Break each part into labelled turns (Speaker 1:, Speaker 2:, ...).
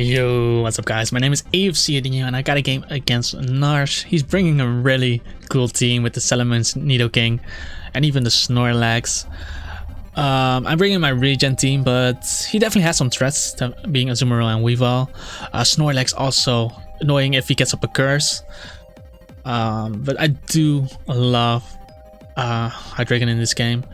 Speaker 1: Yo, what's up guys? My name is AFC and I got a game against Narsh. He's bringing a really cool team with the Salamence, Nidoking, and even the Snorlax. I'm bringing my Regen team, but he definitely has some threats, to being Azumarill and Weavile. Snorlax also annoying if he gets up a curse. But I do love Hydreigon in this game.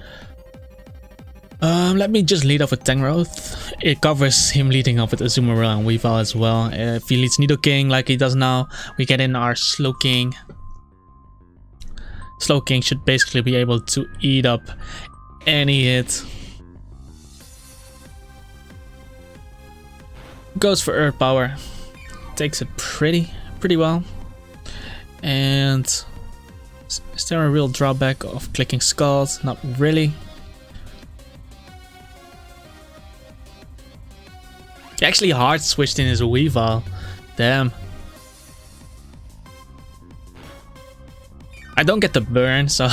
Speaker 1: Let me just lead off with Tangrowth. It covers him leading off with Azumarill and Weavile as well. If he leads Nidoking like he does now, we get in our Slowking. Slowking should basically be able to eat up any hit. Goes for Earth Power. Takes it pretty well. And is there a real drawback of clicking Skulls? Not really. He actually hard switched in his Weavile. Damn. I don't get the burn, so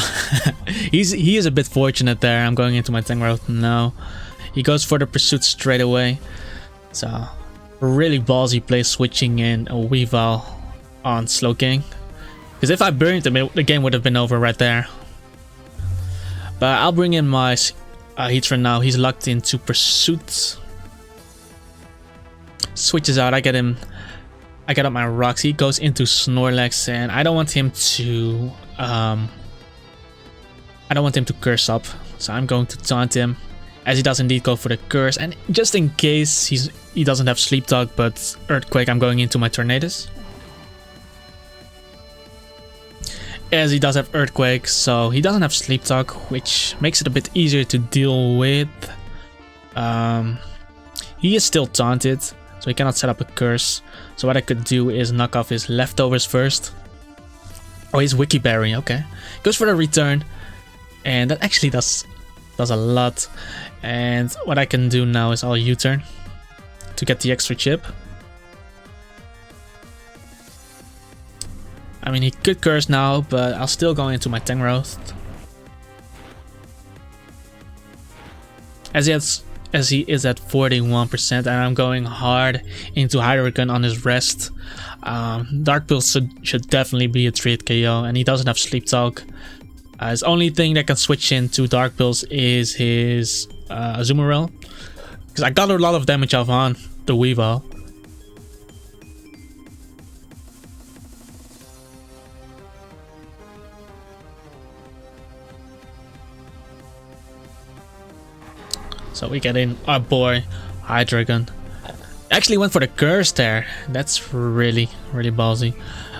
Speaker 1: he is a bit fortunate there. I'm going into my Tangrowth now. He goes for the pursuit straight away. So really ballsy play switching in a Weavile on Slowking. Because if I burned him, the game would have been over right there. But I'll bring in my Heatran now. He's locked into pursuit. Switches out. I get up my rocks. He goes into Snorlax, and I don't want him to curse up, so I'm going to taunt him, as he does indeed go for the curse. And just in case he doesn't have Sleep Talk but Earthquake, I'm going into my Tornadus, as he does have Earthquake, so he doesn't have Sleep Talk, which makes it a bit easier to deal with. He is still taunted, so he cannot set up a curse. So what I could do is knock off his leftovers first. Oh, he's Wiki Berry, okay. Goes for the return. And that actually does a lot. And what I can do now is I'll U-turn to get the extra chip. I mean, he could curse now, but I'll still go into my Tangrowth. As he is at 41%, and I'm going hard into Hydreigon on his rest. Dark Pulse should definitely be a 3-hit KO, and he doesn't have Sleep Talk. His only thing that can switch into Dark Pulse is his Azumarill, because I got a lot of damage off on the Weavile. So we get in our boy Hydreigon. Actually went for the curse there. That's really ballsy.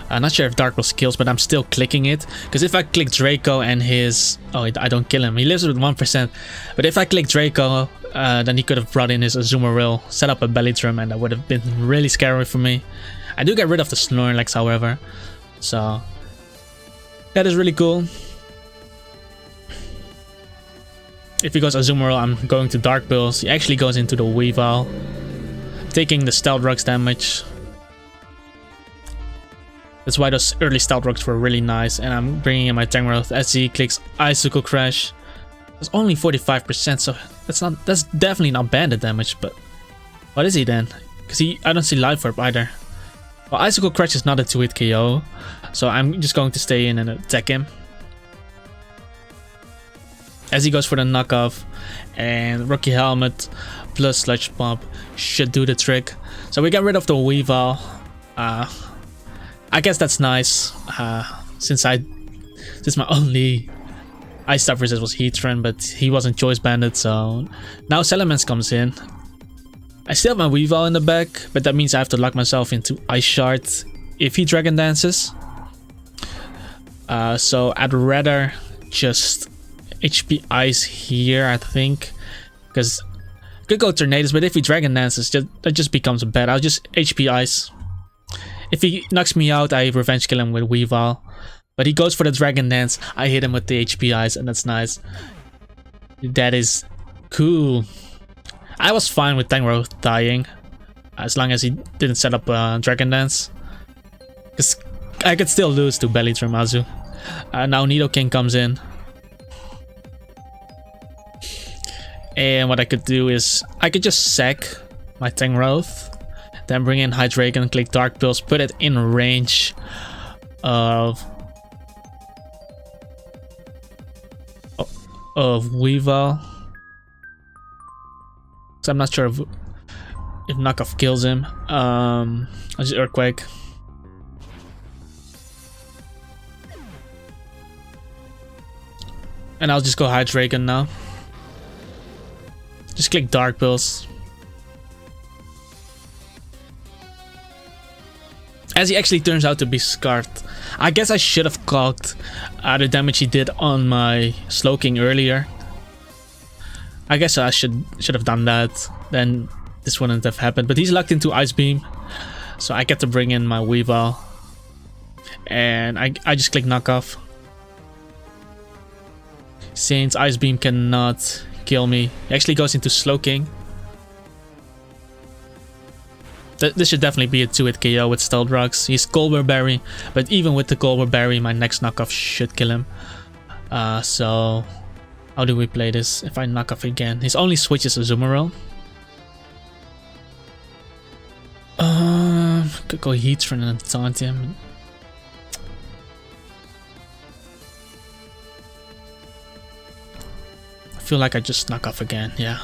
Speaker 1: I'm not sure if Dark Pulse kills, but I'm still clicking it. Because if I click Draco and his... Oh, I don't kill him. He lives with 1%. But if I click Draco, then he could have brought in his Azumarill, set up a Belly Drum, and that would have been really scary for me. I do get rid of the Snorlax, however. So that is really cool. If he goes Azumarill, I'm going to Dark Pulse. He actually goes into the Weavile, taking the Stealth Rocks damage. That's why those early Stealth Rocks were really nice. And I'm bringing in my Tangrowth as he clicks Icicle Crash. It's only 45%, so that's definitely not banded damage. But what is he then? Because I don't see Life Orb either. Well, Icicle Crash is not a 2-hit KO, so I'm just going to stay in and attack him. As he goes for the knockoff, and Rocky Helmet plus Sludge Pump should do the trick. So we get rid of the Weavile. I guess that's nice, since my only Ice type resist was Heatran, but he wasn't choice banded, so now Salamence comes in. I still have my Weavile in the back, but that means I have to lock myself into Ice Shard if he Dragon Dances. So I'd rather just HP Ice here, I think, because I could go Tornadus, but if he Dragon Dances, that just becomes bad. I'll just HP Ice. If he knocks me out, I Revenge Kill him with Weavile, but he goes for the Dragon Dance. I hit him with the HP Ice, and that's nice. That is cool. I was fine with Tangrowth dying, as long as he didn't set up Dragon Dance, because I could still lose to Belly Drum Azu. Now Nidoking comes in. And what I could do is I could just sack my Tangrowth Then bring in Regen, click Dark Pulse, put it in range of Weavile. So I'm not sure if knockoff kills him. I'll just Earthquake. And I'll just go Hydreigon now. Just click Dark Pulse. As he actually turns out to be scarred. I guess I should have clocked the damage he did on my Slowking earlier. I guess I should have done that. Then this wouldn't have happened. But he's locked into Ice Beam. So I get to bring in my Weavile. And I just click Knockoff. Since Ice Beam cannot kill me, he actually goes into Slowking. This should definitely be a 2-hit KO with Stealth Rocks. He's Colbur Berry, but even with the Colbur Berry, my next knockoff should kill him. So how do we play this? If I knock off again, his only switch is Azumarill. Could go Heatran and taunt him. I feel like I just knock off again, yeah.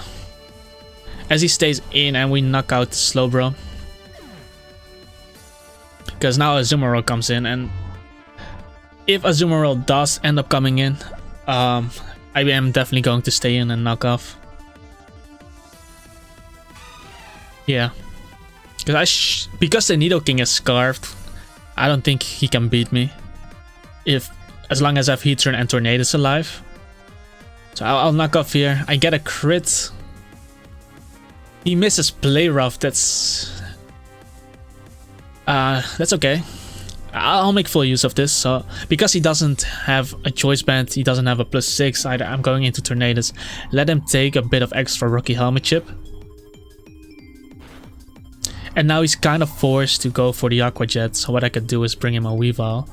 Speaker 1: As he stays in and we knock out Slowbro. Because now Azumarill comes in, and if Azumarill does end up coming in, I am definitely going to stay in and knock off. Yeah. Because the Nidoking is scarfed, I don't think he can beat me. As long as I have Heatran and Tornadus alive. So I'll knock off here. I get a crit. He misses Play Rough. That's okay. I'll make full use of this. So because he doesn't have a choice band, he doesn't have a +6. I'm going into Tornadus. Let him take a bit of extra Rocky Helmet chip. And now he's kind of forced to go for the Aqua Jet. So what I could do is bring him a Weavile.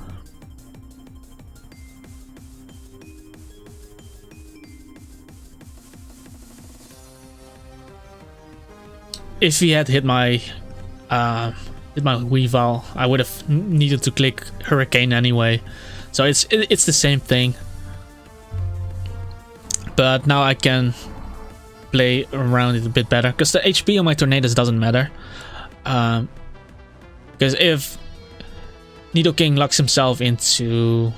Speaker 1: If he had hit my Weavile, I would have needed to click Hurricane anyway. So it's the same thing. But now I can play around it a bit better, because the HP on my Tornadus doesn't matter. Because if Nidoking locks himself into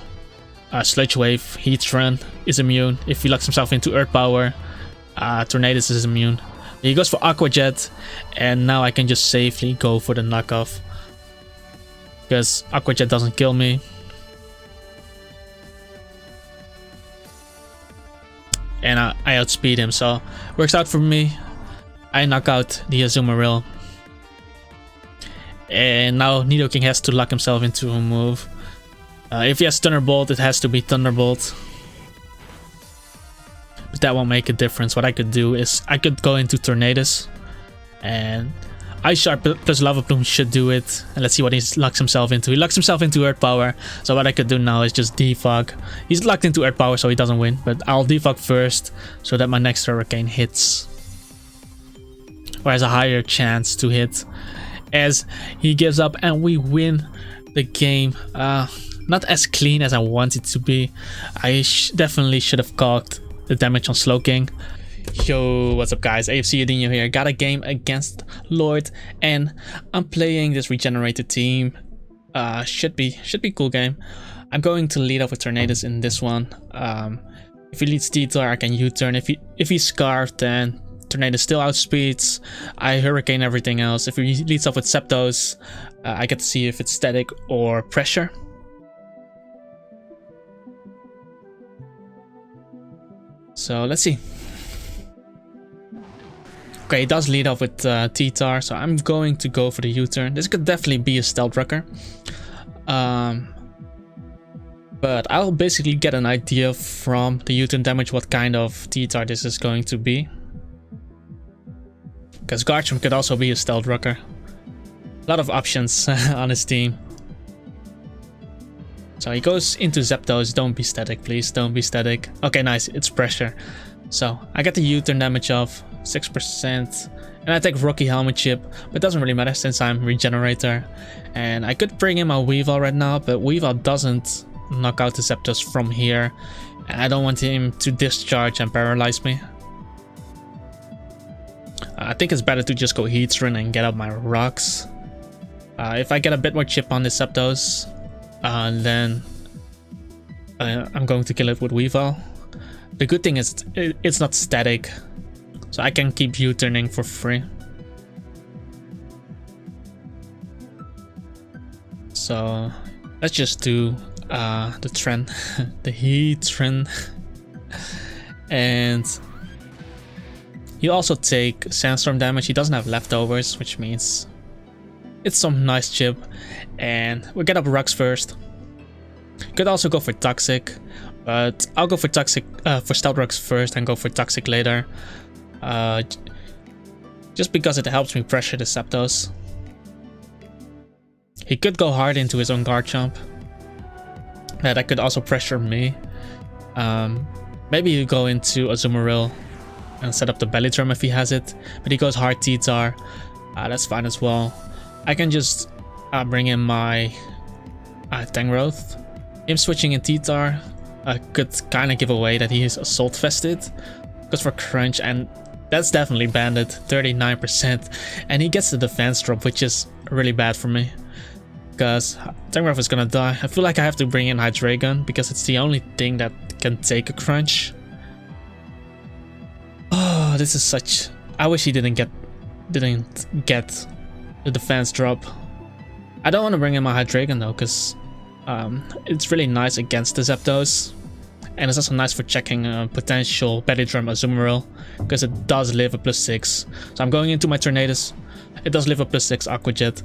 Speaker 1: Sludge Wave, Heatran is immune. If he locks himself into Earth Power, Tornadus is immune. He goes for Aqua Jet, and now I can just safely go for the knockoff. Because Aqua Jet doesn't kill me. And I outspeed him, so works out for me. I knock out the Azumarill. And now Nidoking has to lock himself into a move. If he has Thunderbolt, it has to be Thunderbolt. But that won't make a difference. What I could do is I could go into Tornadus, and Ice Shard plus Lava Plume should do it. And let's see what he locks himself into. He locks himself into Earth Power. So what I could do now is just defog. He's locked into Earth Power, so he doesn't win. But I'll defog first so that my next Hurricane hits, or has a higher chance to hit. As he gives up and we win the game. Not as clean as I want it to be. I definitely should have cocked the damage on Slowking. Yo, what's up guys, AFC Adinho here. Got a game against Lloyd and I'm playing this regenerated team. Should be cool game. I'm going to lead off with Tornadus in this one. If he leads T-Tar, I can U-turn. If he's scarfed, then Tornadus still outspeeds. I Hurricane everything else. If he leads off with Zapdos, I get to see if it's static or pressure. So let's see. Okay, he does lead off with T-Tar, so I'm going to go for the U-turn. This could definitely be a Stealth Rocker. But I'll basically get an idea from the U-turn damage what kind of T-Tar this is going to be. Because Garchomp could also be a Stealth Rocker. A lot of options on his team. So he goes into Zapdos. Don't be static, please. Don't be static. Okay, nice. It's pressure. So I get the U-turn damage off. 6%. And I take Rocky Helmet Chip, but it doesn't really matter since I'm Regenerator. And I could bring in my Weavile right now, but Weavile doesn't knock out the Zapdos from here. And I don't want him to discharge and paralyze me. I think it's better to just go Heatran and get up my rocks. If I get a bit more chip on the Zapdos, then I'm going to kill it with Weavile. The good thing is it's not static, so I can keep U-turning for free. So let's just do the trend, the Heatran. And you also take Sandstorm damage. He doesn't have leftovers, which means it's some nice chip. And we'll get up rocks first. Could also go for Toxic, but I'll go for Toxic for Stealth Rocks first and go for Toxic later. Just because it helps me pressure the Zapdos. He could go hard into his own Garchomp. That could also pressure me. Maybe you go into Azumarill and set up the Belly Drum if he has it, but he goes hard T-Tar. That's fine as well. I can just bring in my Tangrowth. Him switching in T-Tar could kind of give away that he is Assault Vested. Goes for Crunch, and that's definitely banded, 39%. And he gets the defense drop, which is really bad for me, because Tangrowth is gonna die. I feel like I have to bring in Hydreigon because it's the only thing that can take a Crunch. Oh, this is such... I wish he didn't get the defense drop. I don't want to bring in my Hydreigon though, because it's really nice against the Zapdos. And it's also nice for checking potential Belly Drum Azumarill, because it does live a +6. So I'm going into my Tornadus. It does live a +6 Aqua Jet.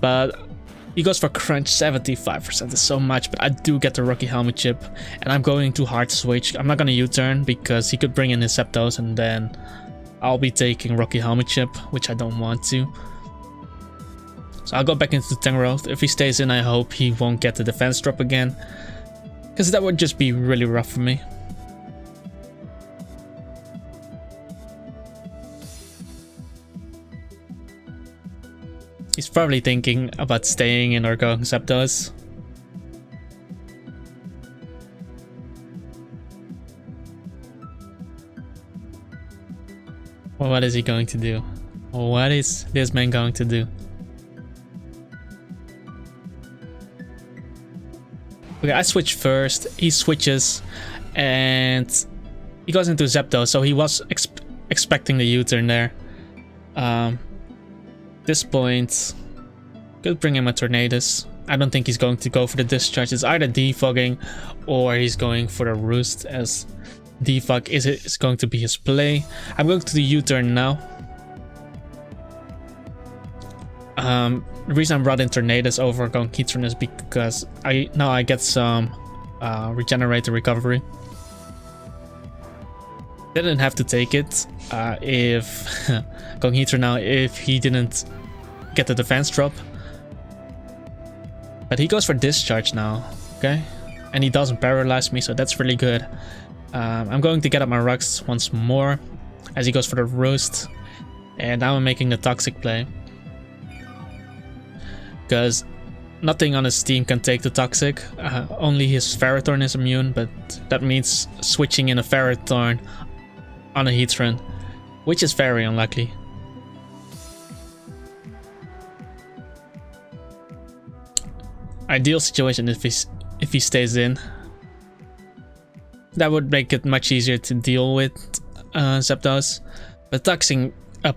Speaker 1: But he goes for Crunch, 75% is so much, but I do get the Rocky Helmet Chip. And I'm going to hard switch. I'm not going to U-turn because he could bring in his Zapdos and then I'll be taking Rocky Helmet Chip, which I don't want to. So I'll go back into Tangrowth. If he stays in, I hope he won't get the defense drop again, because that would just be really rough for me. He's probably thinking about staying in or going Zapdos. Well, what is he going to do? What is this man going to do? Okay, I switch first. He switches and he goes into Zapdos, so he was expecting the U-turn there. This point, could bring him a Tornadus. I don't think he's going to go for the discharge. It's either defogging or he's going for the Roost, as defog is going to be his play. I'm going to the U-turn now. The reason I brought in Tornadus over going Heatran is because now I get some Regenerator recovery. Didn't have to take it if going Heatran now if he didn't get the defense drop. But he goes for discharge now, okay? And he doesn't paralyze me, so that's really good. I'm going to get up my rocks once more as he goes for the Roost. And now I'm making the Toxic play, because nothing on his team can take the Toxic. Only his Ferrothorn is immune, but that means switching in a Ferrothorn on a Heatran, which is very unlikely. Ideal situation if he stays in. That would make it much easier to deal with Zapdos. But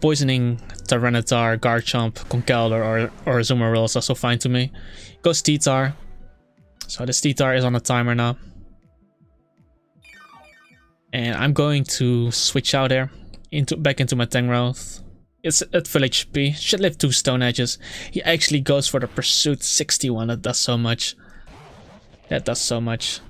Speaker 1: poisoning Tyranitar, Garchomp, Conkeldurr or Azumarill is also fine to me. Goes T-Tar. So this T-Tar is on a timer now. And I'm going to switch out there back into my Tangrowth. It's at full HP. Should live 2 Stone Edges. He actually goes for the Pursuit 61. That does so much. That does so much.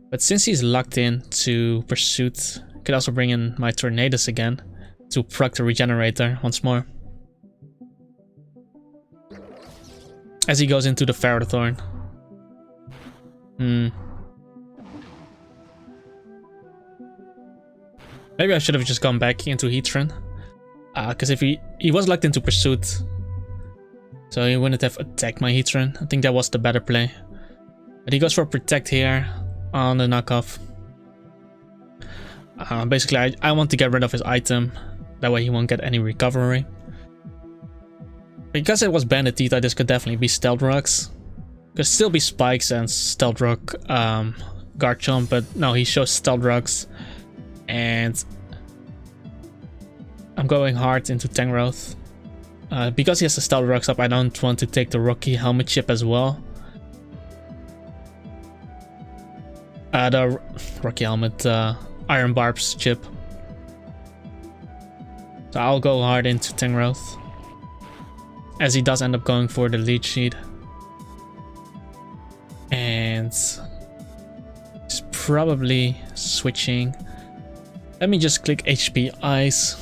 Speaker 1: But since he's locked in to Pursuit, I could also bring in my Tornadus again to proc the Regenerator once more. As he goes into the Ferrothorn. Maybe I should have just gone back into Heatran. Because if he was locked into Pursuit, so he wouldn't have attacked my Heatran. I think that was the better play. But he goes for Protect here on the knockoff. Basically, I want to get rid of his item. That way he won't get any recovery. Because it was Bandit Teeth, this could definitely be Stealth Rocks. Could still be Spikes and Stealth Rock Garchomp, but no, he shows Stealth Rocks. And I'm going hard into Tangrowth. Because he has the Stealth Rocks up, I don't want to take the Rocky Helmet chip as well. The Rocky Helmet Iron Barbs chip. So I'll go hard into Tangrowth. As he does end up going for the lead sheet. And he's probably switching. Let me just click HP Ice.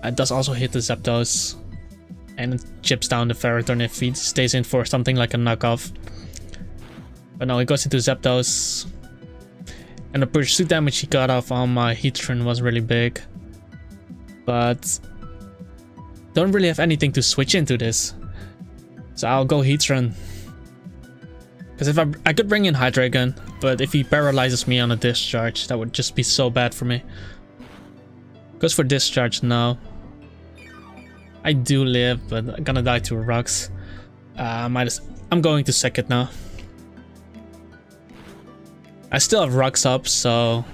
Speaker 1: It does also hit the Zapdos. And it chips down the Ferrothorn if he stays in for something like a knockoff. But no, he goes into Zapdos. And the pursuit damage he got off on my Heatran was really big. But don't really have anything to switch into this. So I'll go Heatran. Because if I could bring in Hydreigon, but if he paralyzes me on a discharge, that would just be so bad for me. Goes for discharge now. I do live, but I'm gonna die to rocks. I'm going to sec it now. I still have rocks up, so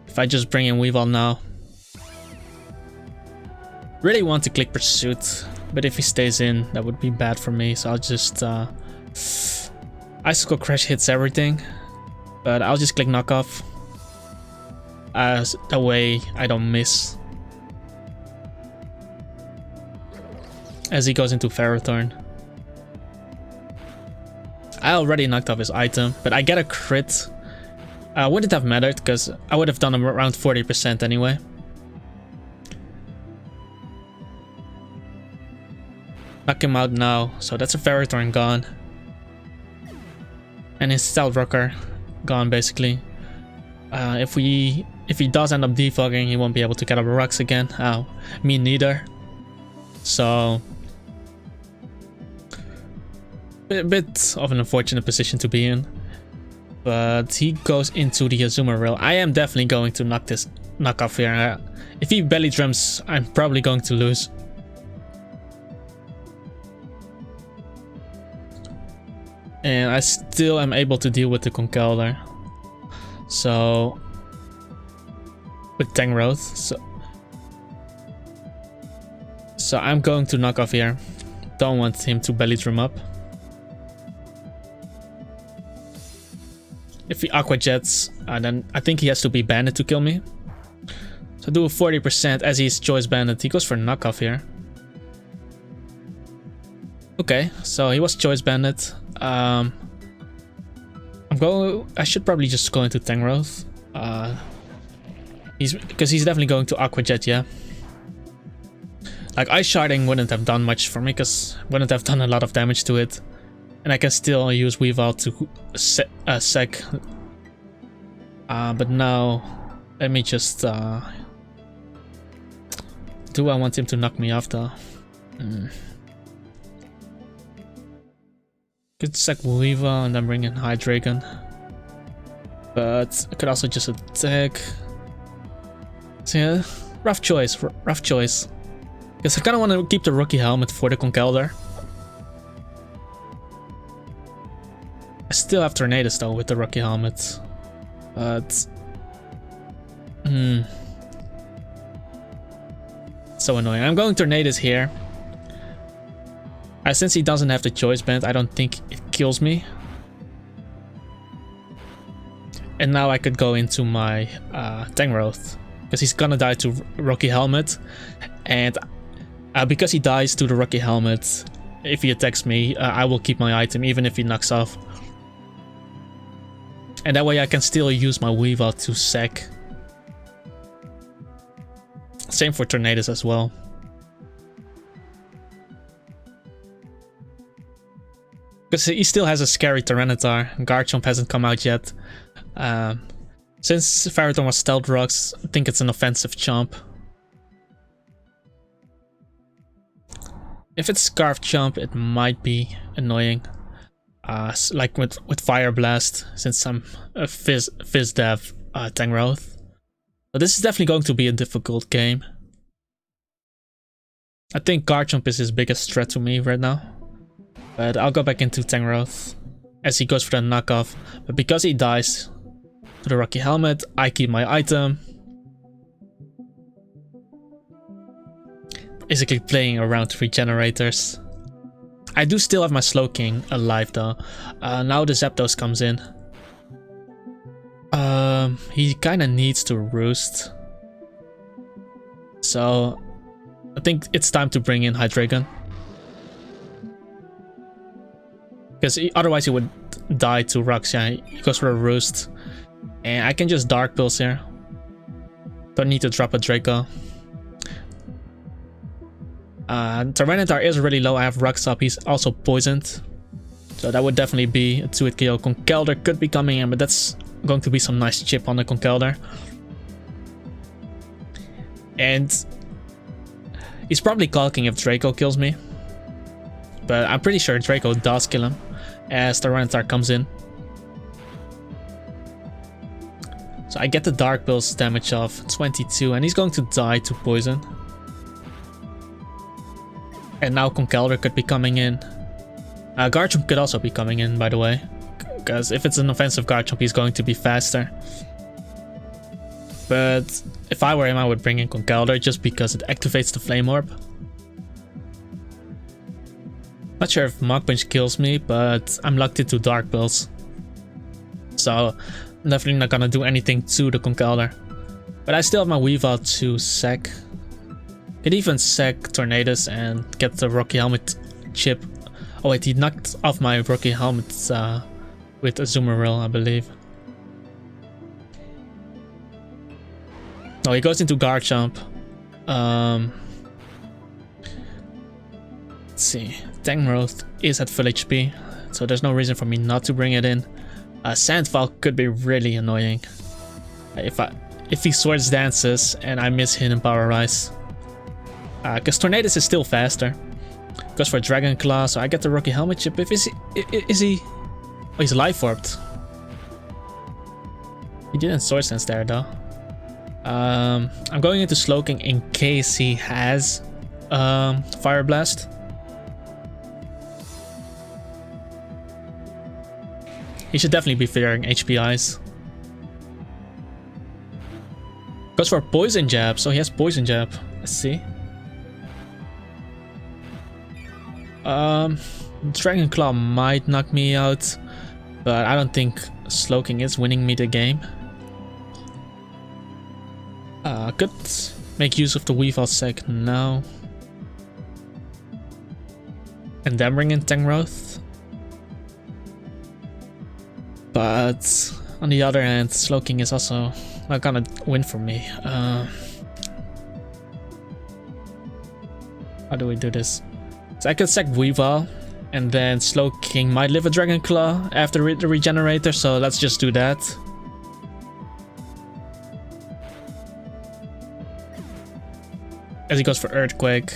Speaker 1: if I just bring in Weavile now. Really want to click Pursuit, but if he stays in, that would be bad for me. So I'll just Icicle Crash hits everything, but I'll just click Knockoff. That way I don't miss. As he goes into Ferrothorn. I already knocked off his item, but I get a crit. Wouldn't have mattered because I would have done him around 40% anyway. Knock him out now, so that's a Ferrothorn gone. And his Stealth Rocker gone basically. If he does end up defogging, he won't be able to get up rocks again. Me neither. So a bit of an unfortunate position to be in. But he goes into the Azumarill. I am definitely going to knock off here. If he belly drums, I'm probably going to lose. And I still am able to deal with the Conkeldurr. So with Tangrowth. So I'm going to knock off here. Don't want him to belly drum up. If he Aqua Jets, then I think he has to be Bandit to kill me. So do a 40% as he's Choice Bandit. He goes for knockoff here. Okay, so he was Choice Bandit. I should probably just go into Tangrowth. Because he's definitely going to Aqua Jet, yeah. Like Ice Sharding wouldn't have done much for me because wouldn't have done a lot of damage to it. And I can still use Weavile to sec. But now, let me just... do I want him to knock me off though? Could sec Weavile and then bring in Hydreigon. But I could also just attack. So yeah, rough choice. Because I kind of want to keep the Rocky Helmet for the Conkeldurr. I still have Tornadus though with the Rocky Helmet. But... so annoying. I'm going Tornadus here. Since he doesn't have the Choice Band, I don't think it kills me. And now I could go into my Tangrowth. Because he's gonna die to Rocky Helmet. And because he dies to the Rocky Helmet, if he attacks me, I will keep my item even if he knocks off. And that way I can still use my Weavile to sec. Same for Tornadus as well. Because he still has a scary Tyranitar. Garchomp hasn't come out yet. Since Ferrothorn was Stealth Rocks, I think it's an offensive chomp. If it's Scarf Chomp, it might be annoying. Like with Fire Blast, since I'm a Fizz Dev Tangrowth. But this is definitely going to be a difficult game. I think Garchomp is his biggest threat to me right now. But I'll go back into Tangrowth as he goes for the knockoff. But because he dies to the Rocky Helmet, I keep my item. Basically playing around regenerators. I do still have my Slowking alive though. Now the Zapdos comes in. He kind of needs to roost. So I think it's time to bring in Hydreigon. Because otherwise he would die to rocks. Yeah, he goes for a roost. And I can just Dark Pulse here. Don't need to drop a Draco. Tyranitar is really low. I have rocks up. He's also poisoned. So that would definitely be a 2-hit KO. Conkeldurr could be coming in, but that's going to be some nice chip on the Conkeldurr. And he's probably calking if Draco kills me. But I'm pretty sure Draco does kill him as Tyranitar comes in. So I get the Dark Pulse damage of 22 and he's going to die to poison. And now Conkeldurr could be coming in. Garchomp could also be coming in, by the way. Because if it's an offensive Garchomp, he's going to be faster. But if I were him, I would bring in Conkeldurr just because it activates the Flame Orb. Not sure if Mach Punch kills me, but I'm locked into Dark Pulse. So I'm definitely not gonna do anything to the Conkeldurr. But I still have my Weavile to sack. Could even sack Tornadus and get the Rocky Helmet chip. Oh wait, he knocked off my Rocky Helmet with a Azumarill, I believe. No, he goes into Garchomp. Let's see. Tangrowth is at full HP, so there's no reason for me not to bring it in. Sandfall could be really annoying. If he Swords Dances and I miss Hidden Power Rise. Because Tornadus is still faster. Goes for Dragon Claw, so I get the Rocky Helmet chip. Is he? Oh, he's Life Orbed. He didn't Swords Dance there though. I'm going into Slowking in case he has Fire Blast. He should definitely be fearing HPIs. Goes for a Poison Jab, so he has Poison Jab. Let's see. Dragon Claw might knock me out, but I don't think Slowking is winning me the game. Could make use of the Weavile Sack now. And then bring in Tangrowth. But on the other hand, Slowking is also not gonna win for me. How do we do this? So I could sack Weavile, and then Slowking might live a Dragon Claw after the Regenerator, so let's just do that. As he goes for Earthquake.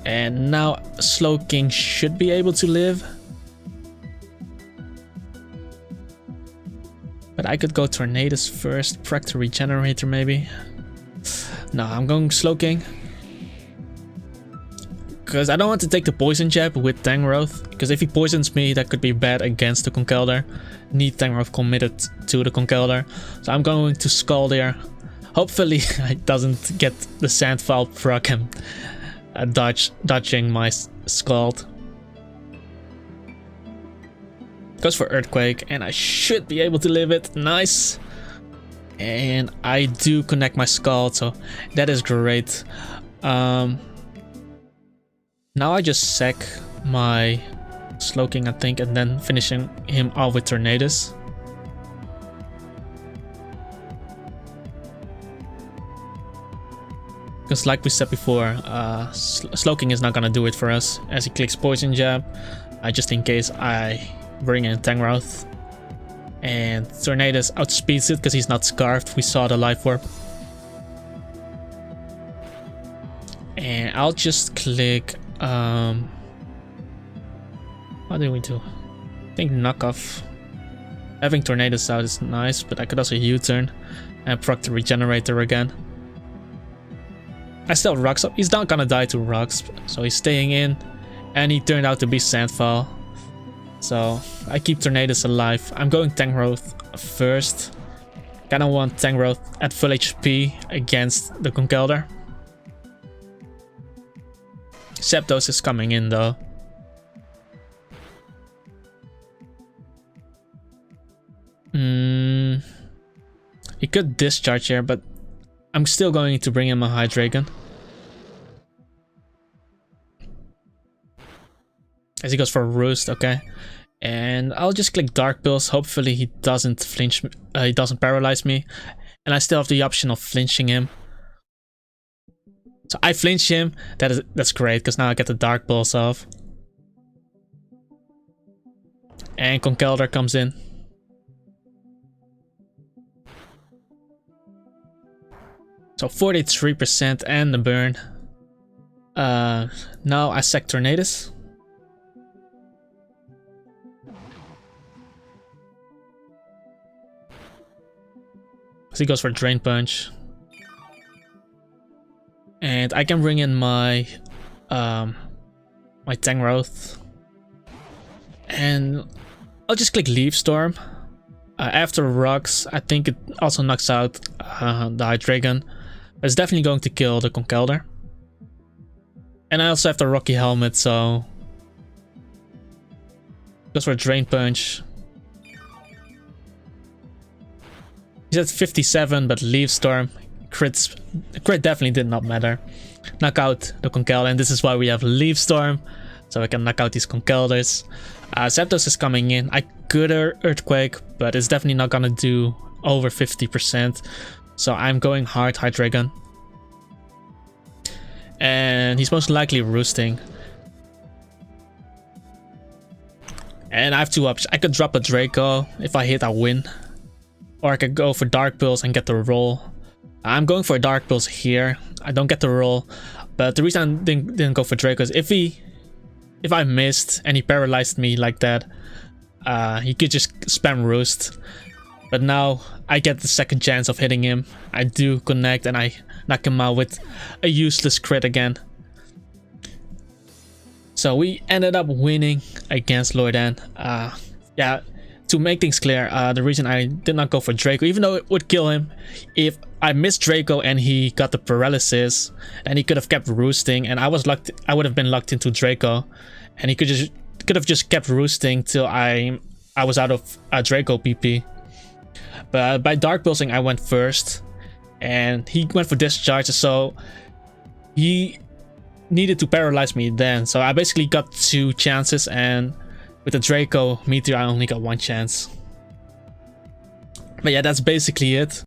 Speaker 1: And now Slowking should be able to live. But I could go Tornadus first, proc the Regenerator maybe. No, I'm going Slowking. Because I don't want to take the Poison Jab with Tangrowth. Because if he poisons me, that could be bad against the Conkeldurr. Need Tangrowth committed to the Conkeldurr. So I'm going to Scald here. Hopefully I doesn't get the Sandfall proc and dodging my Scald. Goes for Earthquake and I should be able to live it. Nice. And I do connect my Scald, so that is great. Now I just sack my Slowking, I think, and then finishing him off with Tornadus. Because like we said before, Slowking is not gonna do it for us as he clicks Poison Jab. Just in case I bring in Tangrowth. And Tornadus outspeeds it because he's not scarfed. We saw the life orb. And I'll just click what do we do? I think knockoff. Having Tornadus out is nice, but I could also U-turn and proc the regenerator again. I still have rocks up. He's not gonna die to rocks, so he's staying in. And he turned out to be Sandfall. So I keep Tornadus alive. I'm going Tangrowth first. Kinda want Tangrowth at full HP against the Conkeldurr. Zapdos is coming in though. He could discharge here, but I'm still going to bring him a Hydreigon. As he goes for a Roost, okay. And I'll just click Dark Pulse. Hopefully he doesn't flinch, he doesn't paralyze me. And I still have the option of flinching him. So I flinch him. That's great, because now I get the Dark Pulse off. And Conkeldurr comes in. So 43% and the burn. Now I sack Tornadus. So he goes for Drain Punch. And I can bring in my my Tangrowth. And I'll just click Leaf Storm. After rocks, I think it also knocks out the Hydreigon. It's definitely going to kill the Conkeldurr. And I also have the Rocky Helmet, so goes for a Drain Punch. He's at 57, but Leaf Storm crit definitely did not matter. Knock out the Conkeldurr, and this is why we have Leaf Storm, so I can knock out these Conkeldurrs. Zapdos is coming in. I could Earthquake, but it's definitely not gonna do over 50%. So I'm going hard Hydreigon. And he's most likely roosting. And I have two options. I could drop a Draco. If I hit, I win. Or I could go for Dark Pulse and get the roll. I'm going for Dark Pulse here. I don't get the roll. But the reason I didn't go for Draco is if I missed and he paralyzed me like that, he could just spam Roost. But now I get the second chance of hitting him. I do connect and I knock him out with a useless crit again. So we ended up winning against Lordan. Yeah, to make things clear, the reason I did not go for Draco, even though it would kill him, if I missed Draco and he got the paralysis, and he could have kept roosting, and I would have been locked into Draco, and he could have just kept roosting till I was out of Draco PP. But by Dark Pulsing, I went first, and he went for Discharge, so he needed to paralyze me then. So I basically got 2 chances, and with the Draco Meteor, I only got 1 chance. But yeah, that's basically it.